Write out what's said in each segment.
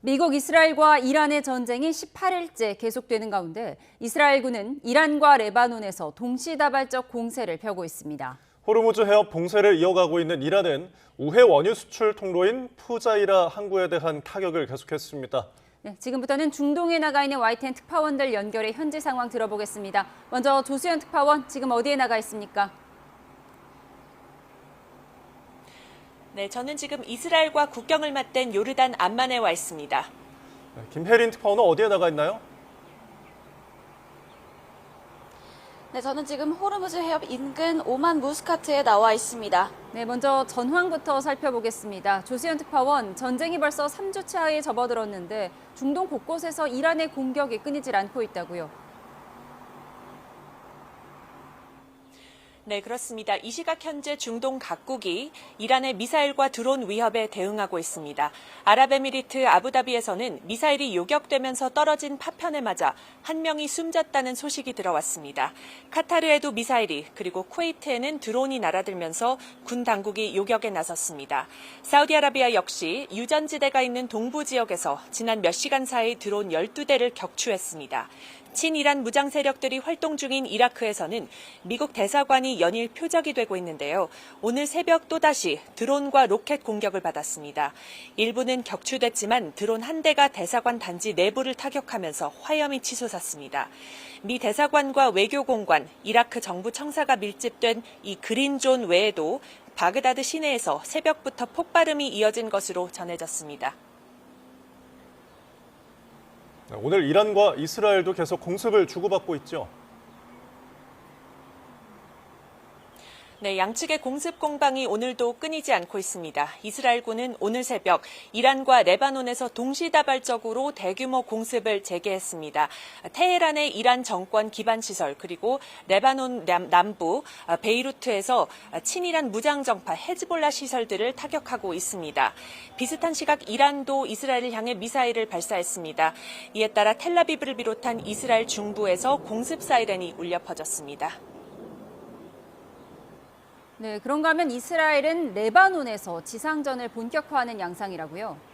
미국 이스라엘과 이란의 전쟁이 18일째 계속되는 가운데 이스라엘군은 이란과 레바논에서 동시다발적 공세를 펴고 있습니다. 호르무즈 해협 봉쇄를 이어가고 있는 이란은 우회 원유 수출 통로인 푸자이라 항구에 대한 타격을 계속했습니다. 네, 지금부터는 중동에 나가 있는 YTN 특파원들 연결해 현지 상황 들어보겠습니다. 먼저 조수연 특파원, 지금 어디에 나가 있습니까? 네, 저는 지금 이스라엘과 국경을 맞댄 요르단 암만에 와 있습니다. 김혜린 특파원은 어디에 나가 있나요? 네, 저는 지금 호르무즈 해협 인근 오만 무스카트에 나와 있습니다. 네, 먼저 전황부터 살펴보겠습니다. 조수연 특파원, 전쟁이 벌써 3주차에 접어들었는데 중동 곳곳에서 이란의 공격이 끊이질 않고 있다고요. 네, 그렇습니다. 이 시각 현재 중동 각국이 이란의 미사일과 드론 위협에 대응하고 있습니다. 아랍에미리트 아부다비에서는 미사일이 요격되면서 떨어진 파편에 맞아 한 명이 숨졌다는 소식이 들어왔습니다. 카타르에도 미사일이, 그리고 쿠웨이트에는 드론이 날아들면서 군 당국이 요격에 나섰습니다. 사우디아라비아 역시 유전지대가 있는 동부 지역에서 지난 몇 시간 사이 드론 12대를 격추했습니다. 친이란 무장 세력들이 활동 중인 이라크에서는 미국 대사관이 연일 표적이 되고 있는데요. 오늘 새벽 또다시 드론과 로켓 공격을 받았습니다. 일부는 격추됐지만 드론 한 대가 대사관 단지 내부를 타격하면서 화염이 치솟았습니다. 미 대사관과 외교공관, 이라크 정부 청사가 밀집된 이 그린존 외에도 바그다드 시내에서 새벽부터 폭발음이 이어진 것으로 전해졌습니다. 오늘 이란과 이스라엘도 계속 공습을 주고받고 있죠. 네, 양측의 공습 공방이 오늘도 끊이지 않고 있습니다. 이스라엘군은 오늘 새벽 이란과 레바논에서 동시다발적으로 대규모 공습을 재개했습니다. 테헤란의 이란 정권 기반 시설, 그리고 레바논 남부 베이루트에서 친이란 무장 정파 헤즈볼라 시설들을 타격하고 있습니다. 비슷한 시각 이란도 이스라엘을 향해 미사일을 발사했습니다. 이에 따라 텔라비브를 비롯한 이스라엘 중부에서 공습 사이렌이 울려 퍼졌습니다. 네, 그런가 하면 이스라엘은 레바논에서 지상전을 본격화하는 양상이라고요.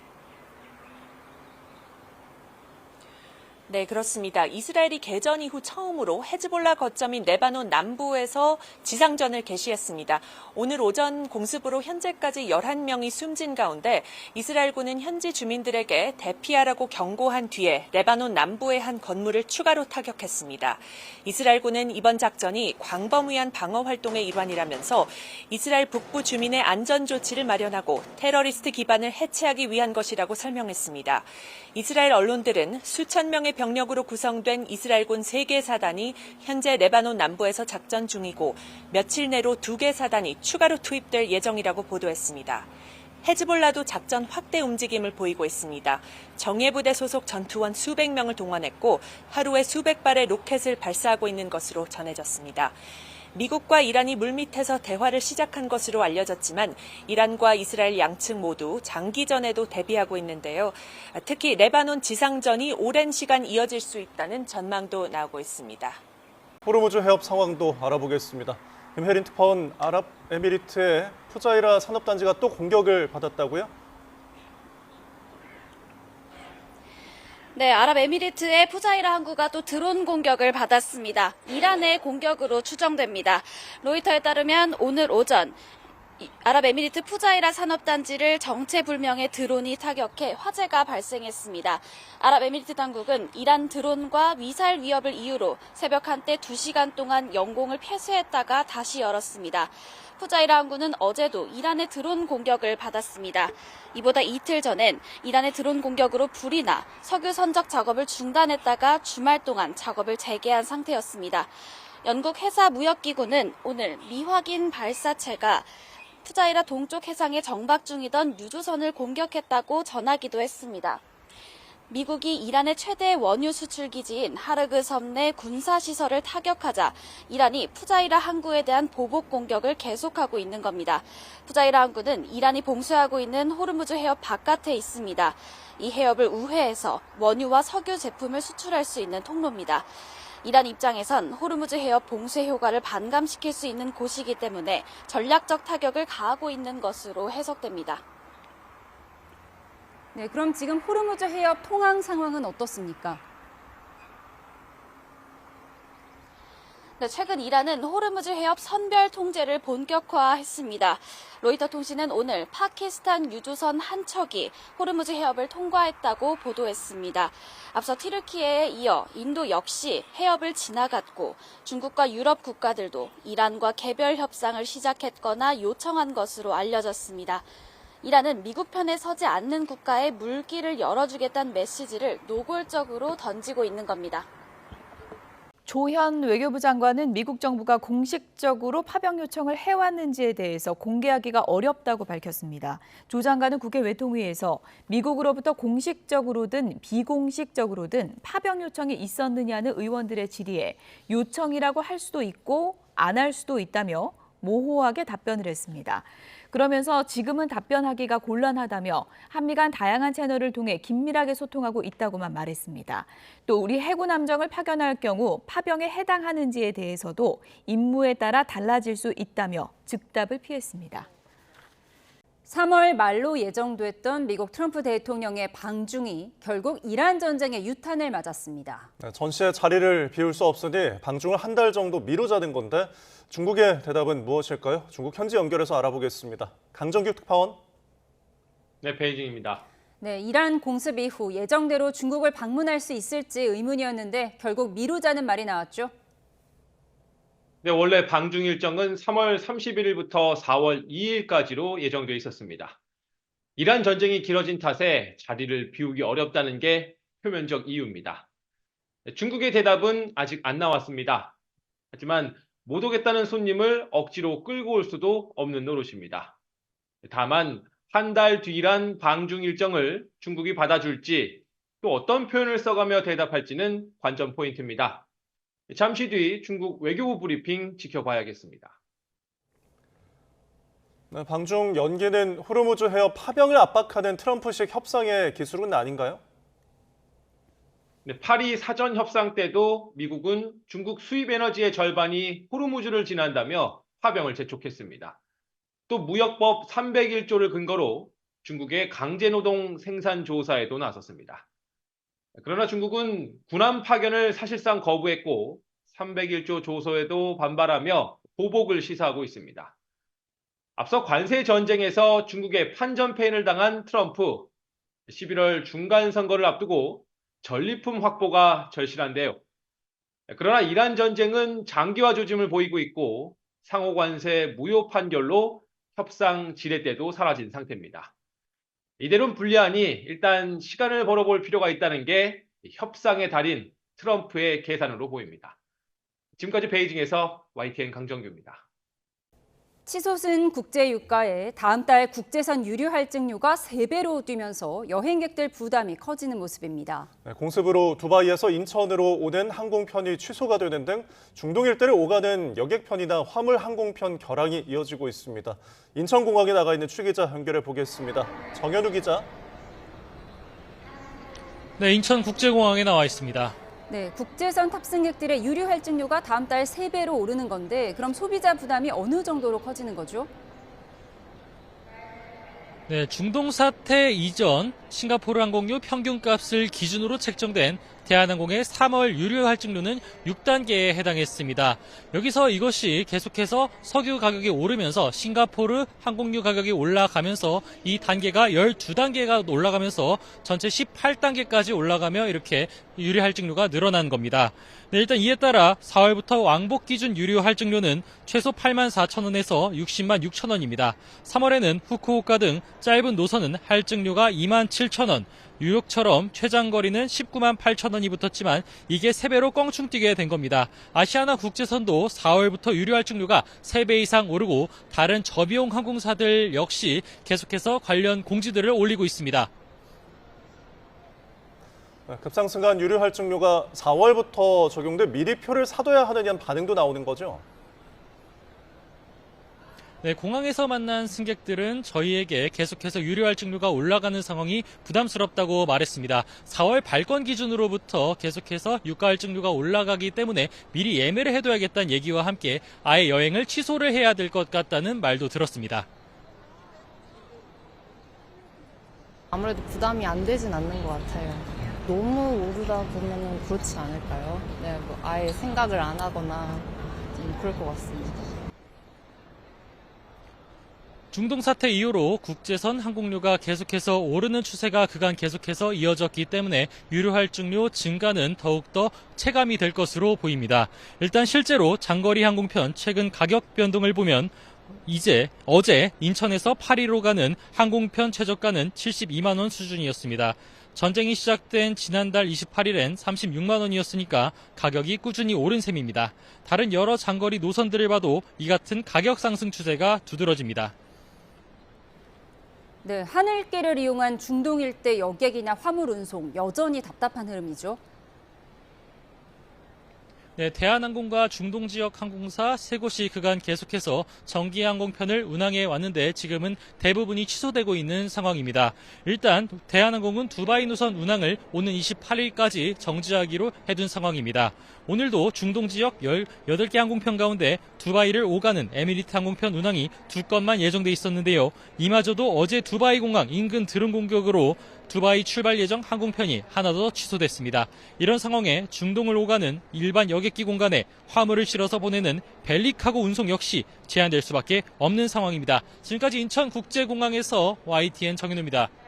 네, 그렇습니다. 이스라엘이 개전 이후 처음으로 헤즈볼라 거점인 레바논 남부에서 지상전을 개시했습니다. 오늘 오전 공습으로 현재까지 11명이 숨진 가운데 이스라엘군은 현지 주민들에게 대피하라고 경고한 뒤에 레바논 남부의 한 건물을 추가로 타격했습니다. 이스라엘군은 이번 작전이 광범위한 방어 활동의 일환이라면서 이스라엘 북부 주민의 안전 조치를 마련하고 테러리스트 기반을 해체하기 위한 것이라고 설명했습니다. 이스라엘 언론들은 수천 명의 병력으로 구성된 이스라엘군 3개 사단이 현재 레바논 남부에서 작전 중이고 며칠 내로 2개 사단이 추가로 투입될 예정이라고 보도했습니다. 헤즈볼라도 작전 확대 움직임을 보이고 있습니다. 정예부대 소속 전투원 수백 명을 동원했고 하루에 수백 발의 로켓을 발사하고 있는 것으로 전해졌습니다. 미국과 이란이 물밑에서 대화를 시작한 것으로 알려졌지만 이란과 이스라엘 양측 모두 장기전에도 대비하고 있는데요. 특히 레바논 지상전이 오랜 시간 이어질 수 있다는 전망도 나오고 있습니다. 호르무즈 해협 상황도 알아보겠습니다. 김혜린 특파원, 아랍에미리트의 푸자이라 산업단지가 또 공격을 받았다고요? 네, 아랍에미리트의 푸자이라 항구가 또 드론 공격을 받았습니다. 이란의 공격으로 추정됩니다. 로이터에 따르면 오늘 오전 아랍에미리트 푸자이라 산업단지를 정체불명의 드론이 타격해 화재가 발생했습니다. 아랍에미리트 당국은 이란 드론과 미사일 위협을 이유로 새벽 한때 2시간 동안 영공을 폐쇄했다가 다시 열었습니다. 푸자이라 항구는 어제도 이란의 드론 공격을 받았습니다. 이보다 이틀 전엔 이란의 드론 공격으로 불이 나 석유 선적 작업을 중단했다가 주말 동안 작업을 재개한 상태였습니다. 영국 해사무역기구는 오늘 미확인 발사체가 푸자이라 동쪽 해상에 정박 중이던 유조선을 공격했다고 전하기도 했습니다. 미국이 이란의 최대 원유 수출 기지인 하르그 섬 내 군사시설을 타격하자 이란이 푸자이라 항구에 대한 보복 공격을 계속하고 있는 겁니다. 푸자이라 항구는 이란이 봉쇄하고 있는 호르무즈 해협 바깥에 있습니다. 이 해협을 우회해서 원유와 석유 제품을 수출할 수 있는 통로입니다. 이란 입장에선 호르무즈 해협 봉쇄 효과를 반감시킬 수 있는 곳이기 때문에 전략적 타격을 가하고 있는 것으로 해석됩니다. 네, 그럼 지금 호르무즈 해협 통항 상황은 어떻습니까? 네, 최근 이란은 호르무즈 해협 선별 통제를 본격화했습니다. 로이터 통신은 오늘 파키스탄 유조선 한 척이 호르무즈 해협을 통과했다고 보도했습니다. 앞서 튀르키예에 이어 인도 역시 해협을 지나갔고 중국과 유럽 국가들도 이란과 개별 협상을 시작했거나 요청한 것으로 알려졌습니다. 이란은 미국 편에 서지 않는 국가에 물길을 열어주겠다는 메시지를 노골적으로 던지고 있는 겁니다. 조현 외교부 장관은 미국 정부가 공식적으로 파병 요청을 해왔는지에 대해서 공개하기가 어렵다고 밝혔습니다. 조 장관은 국회 외통위에서 미국으로부터 공식적으로든 비공식적으로든 파병 요청이 있었느냐는 의원들의 질의에 요청이라고 할 수도 있고 안 할 수도 있다며 모호하게 답변을 했습니다. 그러면서 지금은 답변하기가 곤란하다며 한미 간 다양한 채널을 통해 긴밀하게 소통하고 있다고만 말했습니다. 또 우리 해군 함정을 파견할 경우 파병에 해당하는지에 대해서도 임무에 따라 달라질 수 있다며 즉답을 피했습니다. 3월 말로 예정됐던 미국 트럼프 대통령의 방중이 결국 이란 전쟁의 유탄을 맞았습니다. 전시의 자리를 비울 수 없으니 방중을 한 달 정도 미루자는 건데 중국의 대답은 무엇일까요? 중국 현지 연결해서 알아보겠습니다. 강정규 특파원. 네, 베이징입니다. 네, 이란 공습 이후 예정대로 중국을 방문할 수 있을지 의문이었는데 결국 미루자는 말이 나왔죠. 네, 원래 방중 일정은 3월 31일부터 4월 2일까지로 예정돼 있었습니다. 이란 전쟁이 길어진 탓에 자리를 비우기 어렵다는 게 표면적 이유입니다. 중국의 대답은 아직 안 나왔습니다. 하지만 못 오겠다는 손님을 억지로 끌고 올 수도 없는 노릇입니다. 다만 한 달 뒤란 방중 일정을 중국이 받아줄지 또 어떤 표현을 써가며 대답할지는 관전 포인트입니다. 잠시 뒤 중국 외교부 브리핑 지켜봐야겠습니다. 방중 연기는 호르무즈 해협 파병을 압박하는 트럼프식 협상의 기술은 아닌가요? 네, 파리 사전 협상 때도 미국은 중국 수입 에너지의 절반이 호르무즈를 지난다며 파병을 재촉했습니다. 또 무역법 301조를 근거로 중국의 강제노동 생산 조사에도 나섰습니다. 그러나 중국은 군함 파견을 사실상 거부했고 301조 조서에도 반발하며 보복을 시사하고 있습니다. 앞서 관세 전쟁에서 중국의 판전패인을 당한 트럼프, 11월 중간 선거를 앞두고 전리품 확보가 절실한데요. 그러나 이란 전쟁은 장기화 조짐을 보이고 있고 상호 관세 무효 판결로 협상 지렛대도 사라진 상태입니다. 이대로는 불리하니 일단 시간을 벌어볼 필요가 있다는 게 협상의 달인 트럼프의 계산으로 보입니다. 지금까지 베이징에서 YTN 강정규입니다. 치솟은 국제유가에 다음 달 국제선 유류 할증료가 3배로 뛰면서 여행객들 부담이 커지는 모습입니다. 공습으로 두바이에서 인천으로 오는 항공편이 취소가 되는 등 중동 일대를 오가는 여객편이나 화물 항공편 결항이 이어지고 있습니다. 인천공항에 나가 있는 추 기자 연결해 보겠습니다. 정현우 기자. 네, 인천국제공항에 나와 있습니다. 네, 국제선 탑승객들의 유류 할증료가 다음 달 3배로 오르는 건데 그럼 소비자 부담이 어느 정도로 커지는 거죠? 네, 중동 사태 이전 싱가포르 항공료 평균값을 기준으로 책정된 대한항공의 3월 유류 할증료는 6단계에 해당했습니다. 여기서 이것이 계속해서 석유 가격이 오르면서 싱가포르 항공유 가격이 올라가면서 이 단계가 12단계가 올라가면서 전체 18단계까지 올라가며 이렇게 유류 할증료가 늘어난 겁니다. 네, 일단 이에 따라 4월부터 왕복 기준 유류 할증료는 최소 84,000원에서 606,000원입니다. 3월에는 후쿠오카 등 짧은 노선은 할증료가 27,000원, 뉴욕처럼 최장 거리는 198,000원이 붙었지만 이게 3배로 껑충 뛰게 된 겁니다. 아시아나 국제선도 4월부터 유류 할증료가 3배 이상 오르고 다른 저비용 항공사들 역시 계속해서 관련 공지들을 올리고 있습니다. 급상승한 유류 할증료가 4월부터 적용돼 미리 표를 사둬야 하느냐는 반응도 나오는 거죠? 네, 공항에서 만난 승객들은 저희에게 계속해서 유류 할증료가 올라가는 상황이 부담스럽다고 말했습니다. 4월 발권 기준으로부터 계속해서 유가 할증료가 올라가기 때문에 미리 예매를 해둬야겠다는 얘기와 함께 아예 여행을 취소를 해야 될 것 같다는 말도 들었습니다. 아무래도 부담이 안 되진 않는 것 같아요. 너무 오르다 보면 그렇지 않을까요? 네, 뭐 아예 생각을 안 하거나 좀 그럴 것 같습니다. 중동 사태 이후로 국제선 항공료가 계속해서 오르는 추세가 그간 계속해서 이어졌기 때문에 유류 할증료 증가는 더욱더 체감이 될 것으로 보입니다. 일단 실제로 장거리 항공편 최근 가격 변동을 보면 어제 인천에서 파리로 가는 항공편 최저가는 72만 원 수준이었습니다. 전쟁이 시작된 지난달 28일엔 36만 원이었으니까 가격이 꾸준히 오른 셈입니다. 다른 여러 장거리 노선들을 봐도 이 같은 가격 상승 추세가 두드러집니다. 네, 하늘길을 이용한 중동 일대 여객이나 화물 운송 여전히 답답한 흐름이죠. 네, 대한항공과 중동 지역 항공사 세 곳이 그간 계속해서 정기 항공편을 운항해 왔는데 지금은 대부분이 취소되고 있는 상황입니다. 일단 대한항공은 두바이 노선 운항을 오는 28일까지 정지하기로 해둔 상황입니다. 오늘도 중동 지역 18개 항공편 가운데 두바이를 오가는 에미리트 항공편 운항이 2건만 예정돼 있었는데요. 이마저도 어제 두바이 공항 인근 드론 공격으로 두바이 출발 예정 항공편이 하나 더 취소됐습니다. 이런 상황에 중동을 오가는 일반 여객기 공간에 화물을 실어서 보내는 벨리카고 운송 역시 제한될 수밖에 없는 상황입니다. 지금까지 인천국제공항에서 YTN 정현우입니다.